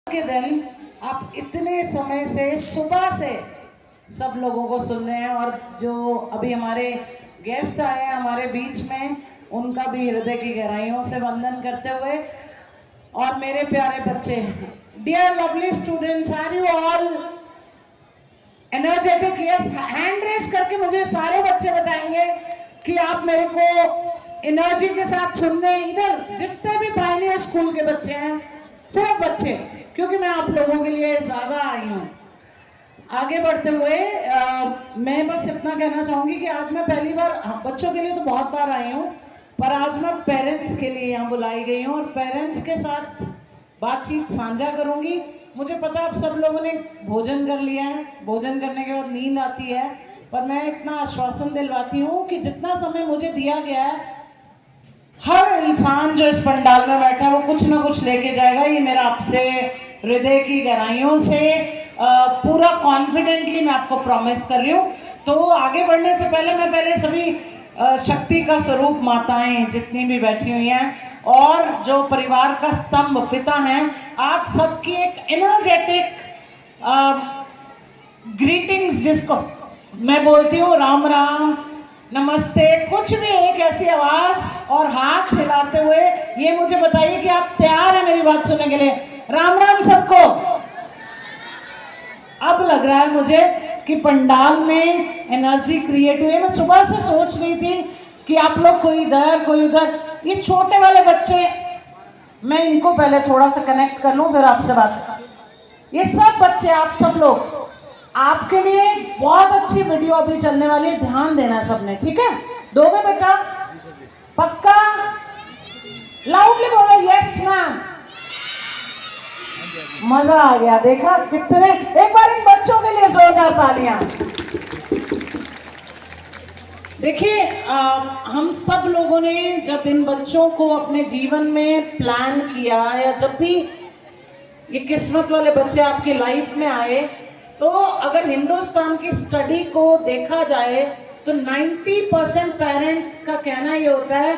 के दिन आप इतने समय से सुबह से सब लोगों को सुन रहे हैं और जो अभी हमारे गेस्ट आए हैं हमारे बीच में उनका भी हृदय की गहराइयों से वंदन करते हुए और मेरे प्यारे बच्चे, dear lovely students, are you all energetic? Yes, hand raise करके मुझे सारे बच्चे बताएंगे कि आप मेरे को एनर्जी के साथ सुन रहे हैं। इधर जितने भी पायनियर स्कूल के बच्चे हैं, सिर्फ बच्चे, क्योंकि मैं आप लोगों के लिए ज्यादा आई हूँ। आगे बढ़ते हुए मैं बस इतना कहना चाहूंगी कि आज मैं पहली बार, बच्चों के लिए तो बहुत बार आई हूँ, पर आज मैं पेरेंट्स के लिए यहाँ बुलाई गई हूँ और पेरेंट्स के साथ बातचीत साझा करूंगी। मुझे पता है आप सब लोगों ने भोजन कर लिया है, भोजन करने के बाद नींद आती है, पर मैं इतना आश्वासन दिलवाती हूँ कि जितना समय मुझे दिया गया है, हर इंसान जो इस पंडाल में बैठा है वो कुछ ना कुछ लेके जाएगा। ये मेरा आपसे हृदय की गहराइयों से पूरा कॉन्फिडेंटली मैं आपको प्रॉमिस कर रही हूँ। तो आगे बढ़ने से पहले मैं सभी शक्ति का स्वरूप माताएं जितनी भी बैठी हुई हैं और जो परिवार का स्तंभ पिता हैं, आप सबकी एक एनर्जेटिक ग्रीटिंग्स, जिसको मैं बोलती हूँ राम राम, नमस्ते, कुछ भी एक ऐसी आवाज और हाथ हिलाते हुए ये मुझे बताइए कि आप तैयार हैं मेरी बात सुनने के लिए। राम राम सबको। अब लग रहा है मुझे कि पंडाल में एनर्जी क्रिएट हुई है। मैं सुबह से सोच रही थी कि आप लोग कोई इधर कोई उधर, ये छोटे वाले बच्चे, मैं इनको पहले थोड़ा सा कनेक्ट कर लूं फिर आपसे बात। ये सब बच्चे, आप सब लोग, आपके लिए बहुत अच्छी वीडियो अभी चलने वाली है, ध्यान देना सबने, ठीक है? दोगे बेटा? पक्का? लाउडली बोलो यस मैम। मजा आ गया, देखा कितने, एक बार इन बच्चों के लिए जोरदार तालियां। देखिए, हम सब लोगों ने जब इन बच्चों को अपने जीवन में प्लान किया, या जब भी ये किस्मत वाले बच्चे आपकी लाइफ में आए, तो अगर हिंदुस्तान की स्टडी को देखा जाए तो 90% पेरेंट्स का कहना ये होता है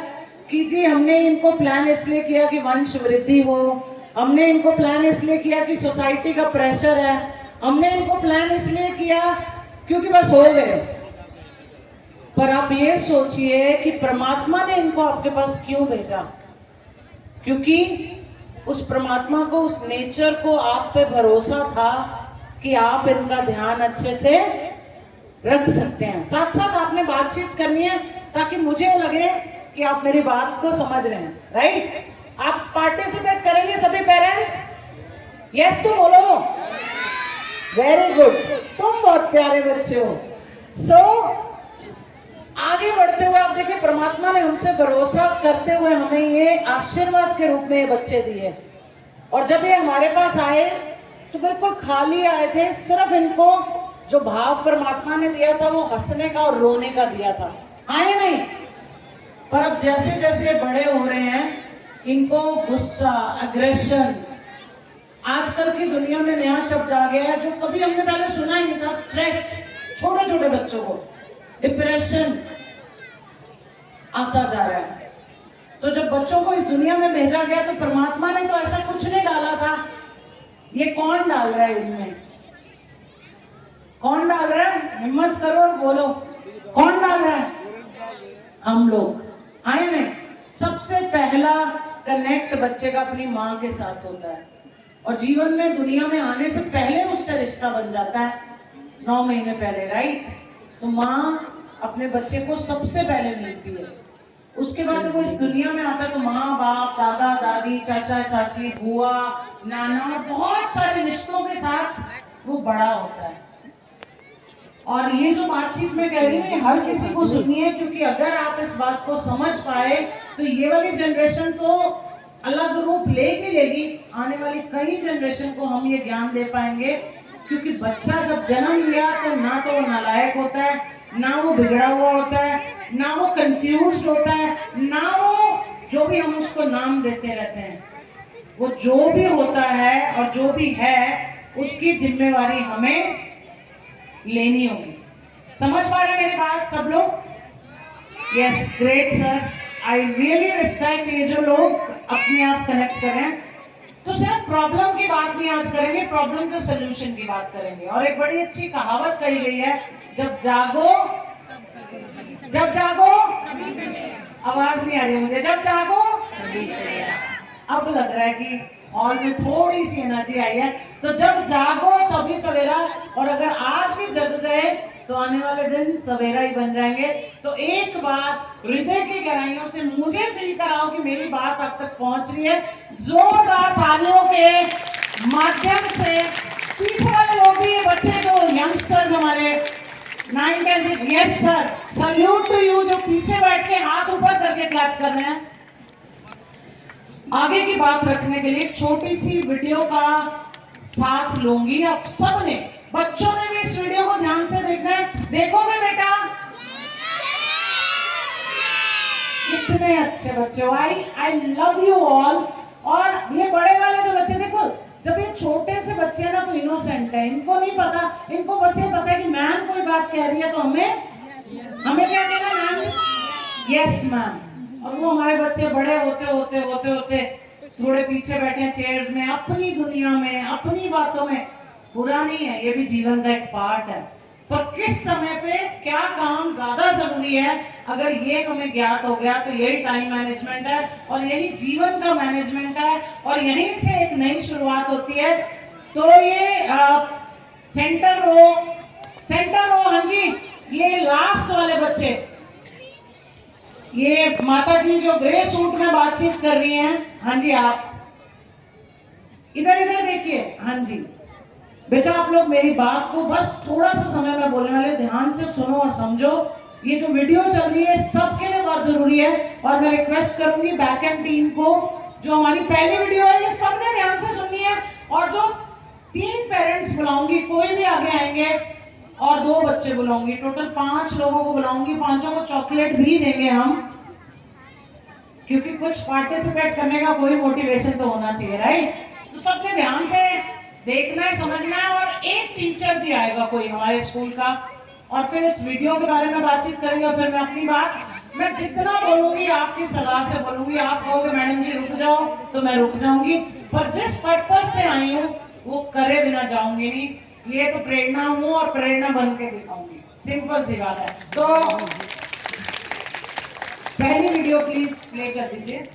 कि जी हमने इनको प्लान इसलिए किया कि वंश वृद्धि हो, हमने इनको प्लान इसलिए किया कि सोसाइटी का प्रेशर है, हमने इनको प्लान इसलिए किया क्योंकि बस हो गए। पर आप ये सोचिए कि परमात्मा ने इनको आपके पास क्यों भेजा? क्योंकि उस परमात्मा को, उस नेचर को आप पे भरोसा था कि आप इनका ध्यान अच्छे से रख सकते हैं। साथ साथ आपने बातचीत करनी है ताकि मुझे लगे कि आप मेरी बात को समझ रहे हैं, राइट? आप पार्टिसिपेट करेंगे सभी पेरेंट्स? यस तो बोलो। वेरी गुड, तुम बहुत प्यारे बच्चे हो। सो आगे बढ़ते हुए आप देखिए, परमात्मा ने हमसे भरोसा करते हुए हमें ये आशीर्वाद के रूप में ये बच्चे दिए, और जब ये हमारे पास आए तो बिल्कुल खाली आए थे। सिर्फ इनको जो भाव परमात्मा ने दिया था वो हंसने का और रोने का दिया था, आए नहीं। पर अब जैसे जैसे बड़े हो रहे हैं, इनको गुस्सा, अग्रेशन, आजकल की दुनिया में नया शब्द आ गया है जो कभी हमने पहले सुना ही नहीं था, स्ट्रेस। छोटे छोटे बच्चों को डिप्रेशन आता जा रहा है। तो जब बच्चों को इस दुनिया में भेजा गया तो परमात्मा ने तो ऐसा कुछ नहीं डाला था। ये कौन डाल रहा है इनमें? कौन डाल रहा है? हिम्मत करो और बोलो, कौन डाल रहा है? हम लोग। आए नहीं? सबसे पहला कनेक्ट बच्चे का अपनी माँ के साथ होता है, और जीवन में दुनिया में आने से पहले उससे रिश्ता बन जाता है 9 महीने पहले, राइट? तो माँ अपने बच्चे को सबसे पहले मिलती है। उसके बाद जब वो इस दुनिया में आता है तो माँ बाप, दादा दादी, चाचा चाची, बुआ, नाना, बहुत सारे रिश्तों के साथ वो बड़ा होता है। और ये जो बातचीत में कह रही हूँ, हर किसी को सुनिए, क्योंकि अगर आप इस बात को समझ पाए तो ये वाली जनरेशन तो अलग रूप लेगी। आने वाली कई जनरेशन को हम ये ज्ञान दे पाएंगे, क्योंकि बच्चा जब जन्म लिया तो ना तो वो नालायक होता है, ना वो बिगड़ा हुआ होता है, ना वो कंफ्यूज होता है, ना वो जो भी हम उसको नाम देते रहते हैं, वो जो भी होता है और जो भी है उसकी जिम्मेवारी हमें लेनी होगी। समझ पा रहे हैं मेरी बात सब लोग? Yes, great sir, I really respect ये जो लोग अपने आप कनेक्ट कर रहे हैं। तो सिर्फ प्रॉब्लम की बात नहीं आज करेंगे, प्रॉब्लम के सोल्यूशन की बात करेंगे। और एक बड़ी अच्छी कहावत कही गई है, जब जागो आवाज नहीं आ रही है मुझे, जब जागो। अब लग रहा है कि हॉल में थोड़ी सी एनर्जी आई है। तो जब जागो तभी सवेरा, और अगर आज भी जग गए तो आने वाले दिन सवेरा ही बन जाएंगे। तो एक बात हृदय की गहराइयों से मुझे फील कराओ कि मेरी बात अब तक पहुंच रही है। जोरदार तालियों के माध्यम से पीछे वाले लोग भी, ये बच्चे जो यंगस्टर्स हमारे 9 10, yes sir, salute to you, जो पीछे बैठ के हाथ ऊपर करके क्लैप कर रहे हैं। आगे की बात रखने के लिए एक छोटी सी वीडियो का साथ लूंगी। आप सब ने, बच्चों ने भी इस वीडियो को ध्यान से देखना है। देखोगे बेटा? कितने अच्छे बच्चे हो, आई लव यू ऑल। और ये बड़े वाले जो बच्चे, देखो जब ये छोटे से बच्चे हैं ना तो इनोसेंट है, इनको नहीं पता, इनको बस ये पता है कि मैम कोई बात कह रही है तो हमें क्या कहना है? Ma'am, yes ma'am. और वो हमारे बच्चे बड़े होते थोड़े पीछे बैठे हैं चेयर्स में, अपनी दुनिया में, अपनी बातों में। बुरा नहीं है, ये भी जीवन का एक पार्ट है। पर किस समय पे क्या काम ज्यादा जरूरी है, अगर ये हमें ज्ञात हो गया तो यही टाइम मैनेजमेंट है और यही जीवन का मैनेजमेंट है, और यहीं से एक नई शुरुआत होती है। तो ये सेंटर रो, हाँ जी, ये लास्ट वाले बच्चे, ये माता जी जो ग्रे सूट में बातचीत कर रही हैं, हाँ जी आप इधर देखिए। हाँ जी बेटा, आप लोग मेरी बात को बस थोड़ा सा समय में बोलने वाले, ध्यान से सुनो और समझो। ये जो वीडियो चल रही है सबके लिए बहुत जरूरी है। और मैं रिक्वेस्ट करूंगी बैक एंड टीम को, जो हमारी पहली वीडियो है ये सबने ध्यान से सुननी है। और जो 3 पेरेंट्स बुलाऊंगी, कोई भी आगे आएंगे, और 2 बच्चे बुलाऊंगी, टोटल 5 लोगों को बुलाऊंगी। 5 को चॉकलेट भी देंगे हम, क्योंकि कुछ पार्टिसिपेट करने का कोई मोटिवेशन तो होना चाहिए, राइट? तो सबने ध्यान से देखना है, समझना है। और एक टीचर भी आएगा कोई हमारे स्कूल का, और फिर इस वीडियो के बारे में बातचीत करेंगे। और फिर मैं अपनी बात, मैं जितना बोलूंगी आपकी सलाह से बोलूंगी। आप कहोगे मैडम जी रुक जाओ तो मैं रुक जाऊंगी, पर जिस पर्पस से आई हूँ वो करे बिना जाऊंगी नहीं। ये तो प्रेरणा हूँ और प्रेरणा बन के दिखाऊंगी, सिंपल सी बात है। तो पहली वीडियो प्लीज प्ले कर दीजिए।